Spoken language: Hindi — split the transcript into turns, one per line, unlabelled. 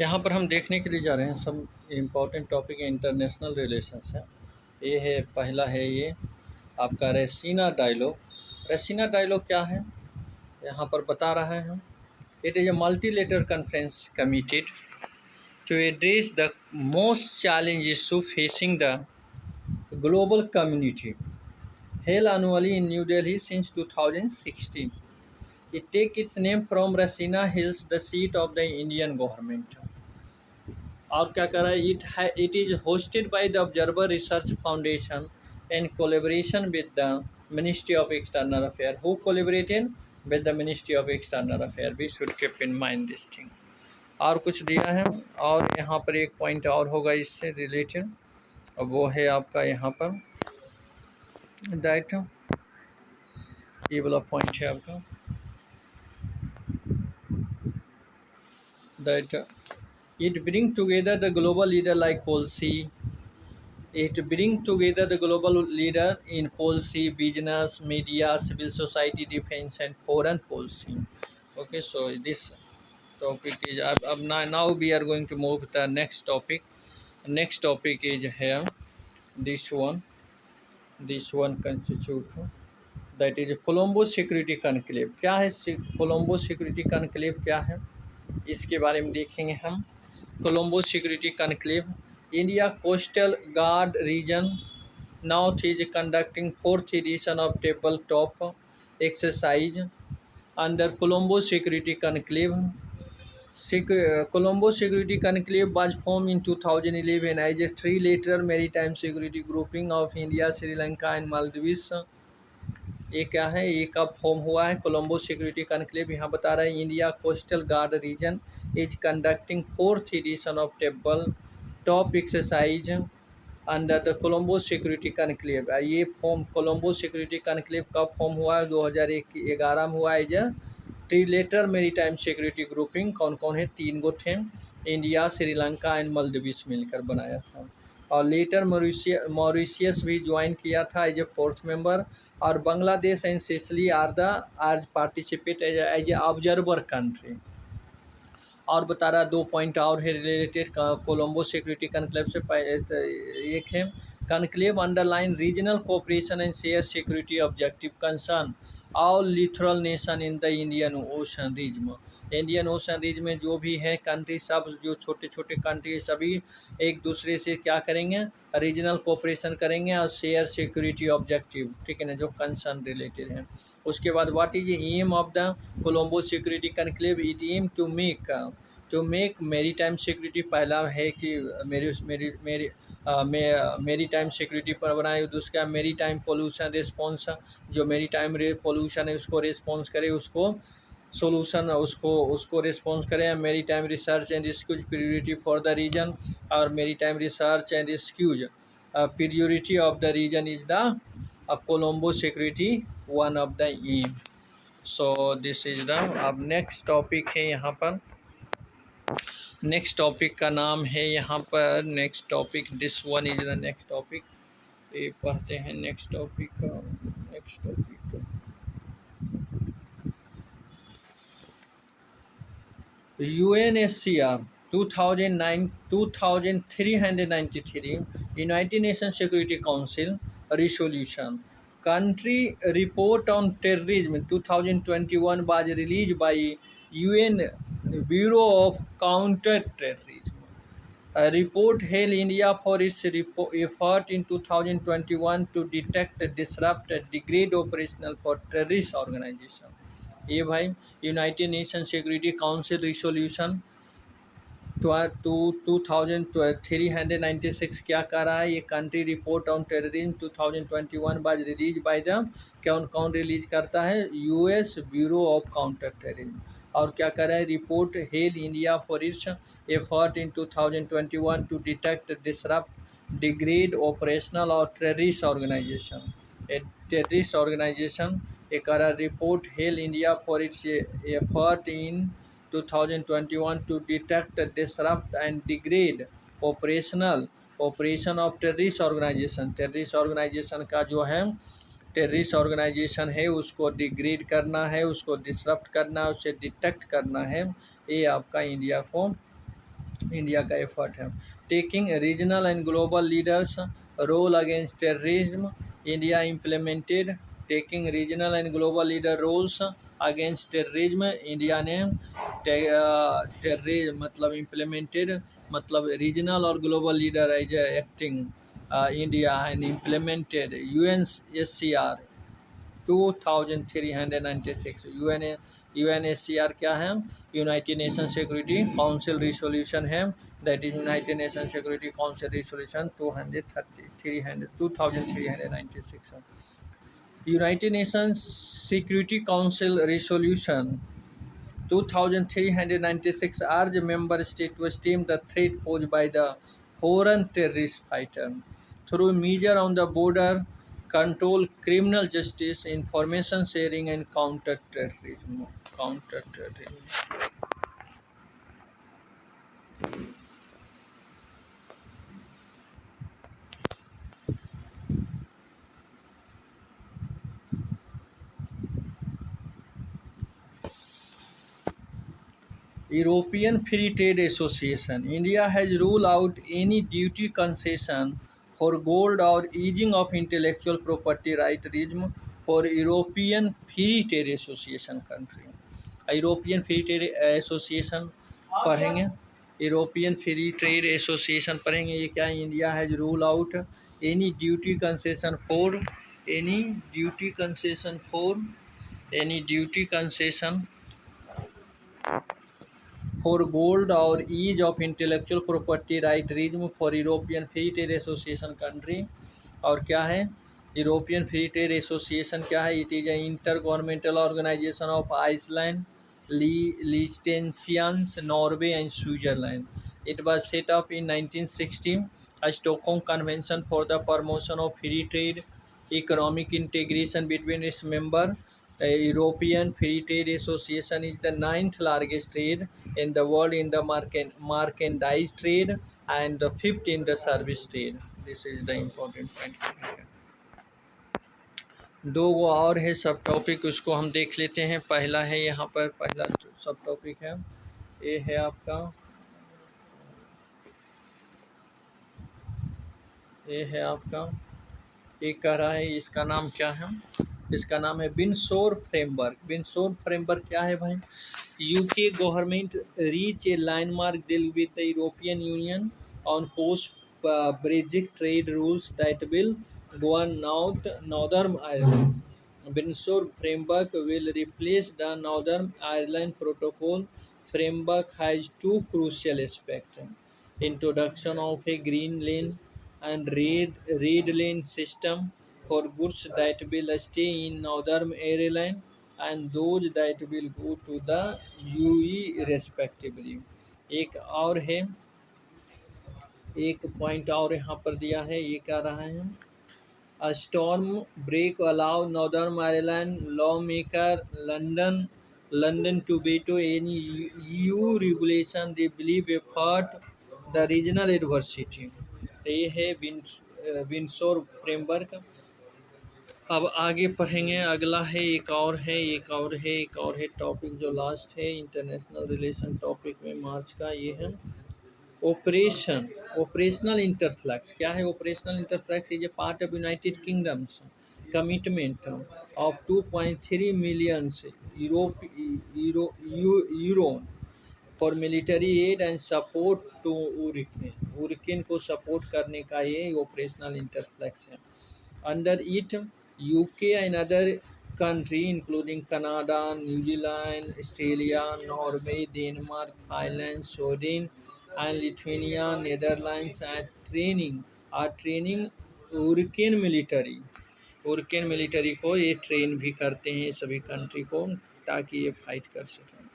यहाँ पर हम देखने के लिए जा रहे हैं सब इम्पोर्टेंट टॉपिक इंटरनेशनल रिलेशंस है। ये है पहला है ये आपका रेसिना डायलॉग। रेसिना डायलॉग क्या है यहाँ पर बता रहा है हम। It is a multilateral conference committed to address the most challenge issue facing the global community, held annually in New Delhi since 2016. It takes its name from Rasina Hills, the seat of the Indian government. और क्या कर रहा है, it is hosted by the observer research foundation in collaboration with the ministry of external affair. Who collaborated with the ministry of external affair. We should keep in mind this thing. और कुछ दिया है और यहाँ पर एक पॉइंट और होगा इससे रिलेटेड, और वो है आपका यहाँ पर डायरेक्ट ये वाला पॉइंट है आपका that it bring together the global leader like policy. It bring together the global leader in policy, business, media, civil society, defense, and foreign policy. Okay, so this topic is now we are going to move to the next topic. Next topic is here. This one. This one constitute that is Colombo Security Conclave. क्या है कोलंबो सिक्योरिटी कॉन्क्लेव क्या है, इसके बारे में देखेंगे हम। Colombo security conclave, India coastal guard region north is conducting 4th edition of table top exercise under Colombo security conclave. Colombo Security Conclave was formed in 2011 as a trilateral maritime security grouping of India, Sri Lanka and Maldives. ये क्या है, ये कब फॉर्म हुआ है कोलंबो सिक्योरिटी कॉन्क्लेव, यहाँ बता रहा है India coastal guard region is conducting 4th edition of table top exercise under the Colombo security conclave. ये फॉर्म कोलंबो सिक्योरिटी कॉन्क्लेव कब फॉर्म हुआ है, 2011 में हुआ है। As trilateral maritime security grouping कौन कौन है, 3 गो थे, इंडिया, श्रीलंका एंड मालदीव्स मिलकर बनाया था। और लेटर मॉरिशियस भी ज्वाइन किया था एज ए 4th मेंबर, और Bangladesh and Sicily are participate as a observer country. और बता रहा 2 पॉइंट और है रिलेटेड कोलंबो सिक्योरिटी कॉन्क्लेव से। एक है conclave underline regional cooperation and share security objective concern all littoral nation in the Indian Ocean region. Indian Ocean region में जो भी है कंट्री, सब जो छोटे छोटे कंट्री सभी एक दूसरे से क्या करेंगे, रीजनल कोऑपरेशन करेंगे और शेयर सिक्योरिटी ऑब्जेक्टिव, ठीक है ना, जो कंसर्न रिलेटेड है। उसके बाद what is aim of the Colombo security conclave, it aim to make maritime security. पहला है कि मेरी टाइम सिक्योरिटी पर बनाए, दूसरा मेरी टाइम पोल्यूशन रिस्पॉन्स, जो मेरी टाइम पोल्यूशन है उसको रिस्पॉन्स करे, उसको सोल्यूशन उसको रिस्पॉन्स करें। Maritime research and rescues priority for the region, और maritime research and rescues priority of the region is the Colombo security one of them एम। सो दिस इज द, अब नेक्स्ट टॉपिक है यहाँ पर, नेक्स्ट टॉपिक का नाम है यहाँ पर, next topic, this one is the next topic. ये पढ़ते हैं नेक्स्ट टॉपिक का। Next topic UNSCR 2393 United Nations Security Council resolution country report on terrorism 2021 was released by UN Bureau of Counter-Terrorism. A report hailed India for its effort in 2021 to detect, disrupt, and degrade operational for terrorist organization. ये भाई united nation security council resolution 2396 क्या कर रहा है, ये country report on terrorism 2021 by release by the, कौन कौन रिलीज करता है, US bureau of counter terrorism. और क्या कर रहा है, report hail India for its effort in 2021 to detect, disrupt, degrade operational और टेररिस्ट ऑर्गेनाइजेशन। टेररिस्ट ऑर्गेनाइजेशन एक report hail India for its effort in 2021 to detect, disrupt and degrade operation of terrorist organization. Terrorist organization का जो है, टेररिस्ट ऑर्गेनाइजेशन है उसको डिग्रेड करना है, उसको डिसरप्ट करना है, उसे डिटेक्ट करना है, ये आपका इंडिया को इंडिया का एफर्ट है। Taking regional and global leaders role against terrorism, India implemented taking regional and global leader roles against terrorism. India ने टेररिज्म मतलब इम्प्लीमेंटेड मतलब रीजनल और global leader as acting India and implemented UNSCR 2396 UNSCR क्या है? United nation security council resolution है, that is United nation security council resolution 2396। United nation security council resolution 2396 urge member state to stem the threat posed by the foreign terrorist fighter through measure on the border, control criminal justice, information sharing, and counter terrorism. Counter terrorism. European Free Trade Association. India has ruled out any duty concession for gold or easing of intellectual property right regime for European Free Trade Association country. European free trade association पढ़ेंगे, यूरोपियन फ्री ट्रेड एसोसिएशन पढ़ेंगे। ये क्या है? India has rule out any duty concession for any duty concession for any duty concession for gold और ease of intellectual property right regime for European free trade association country. और क्या है यूरोपियन फ्री ट्रेड एसोसिएशन? क्या है? It is a inter governmental organisation of Iceland, Liechtenstein, Norway, and Switzerland. It was set up in 1960. A Stockholm Convention for the promotion of free trade, economic integration between its members. European Free Trade Association is the ninth largest trade in the world in the merchandise trade and the fifth in the service trade. This is the important point. दो वो और है सब टॉपिक, उसको हम देख लेते हैं। पहला है यहाँ पर, पहला सब टॉपिक है, ये है आपका, ये है आपका, ये कह रहा है इसका नाम क्या है? इसका नाम है विंडसोर फ्रेमवर्क। विंडसोर फ्रेमवर्क क्या है भाई? UK government reach a landmark deal with the European Union on post Brexit trade rules that will govern Northern Ireland. Windsor framework will replace the Northern Ireland Protocol. Framework has two crucial aspects: introduction of a green lane and red lane system for goods that will stay in Northern Ireland and those that will go to the UE respectively. एक और है, एक पॉइंट और यहाँ पर दिया है, ये क्या रहा है? A storm break allowed Northern Ireland lawmaker London to veto any EU regulation they believe affect the regional adversity. तो ये है विंडसोर फ्रेमवर्क। अब आगे पढ़ेंगे, अगला है, एक और है, एक और है, एक और है टॉपिक जो लास्ट है इंटरनेशनल रिलेशन टॉपिक में मार्च का, ये है ऑपरेशनल इंटरफ्लक्स। क्या है operational Interflex? Is a part of United Kingdom's commitment of 2.3 million euro for military aid and support to उर्किन को सपोर्ट करने का ये ऑपरेशनल इंटरफ्लक्स है। Under it UK and other country including Canada, New Zealand, Australia, Norway, Denmark, Thailand, Sweden, and Lithuania, Netherlands are training Hurricane military को ये ट्रेन भी करते हैं सभी कंट्री को, ताकि ये फाइट कर सकें।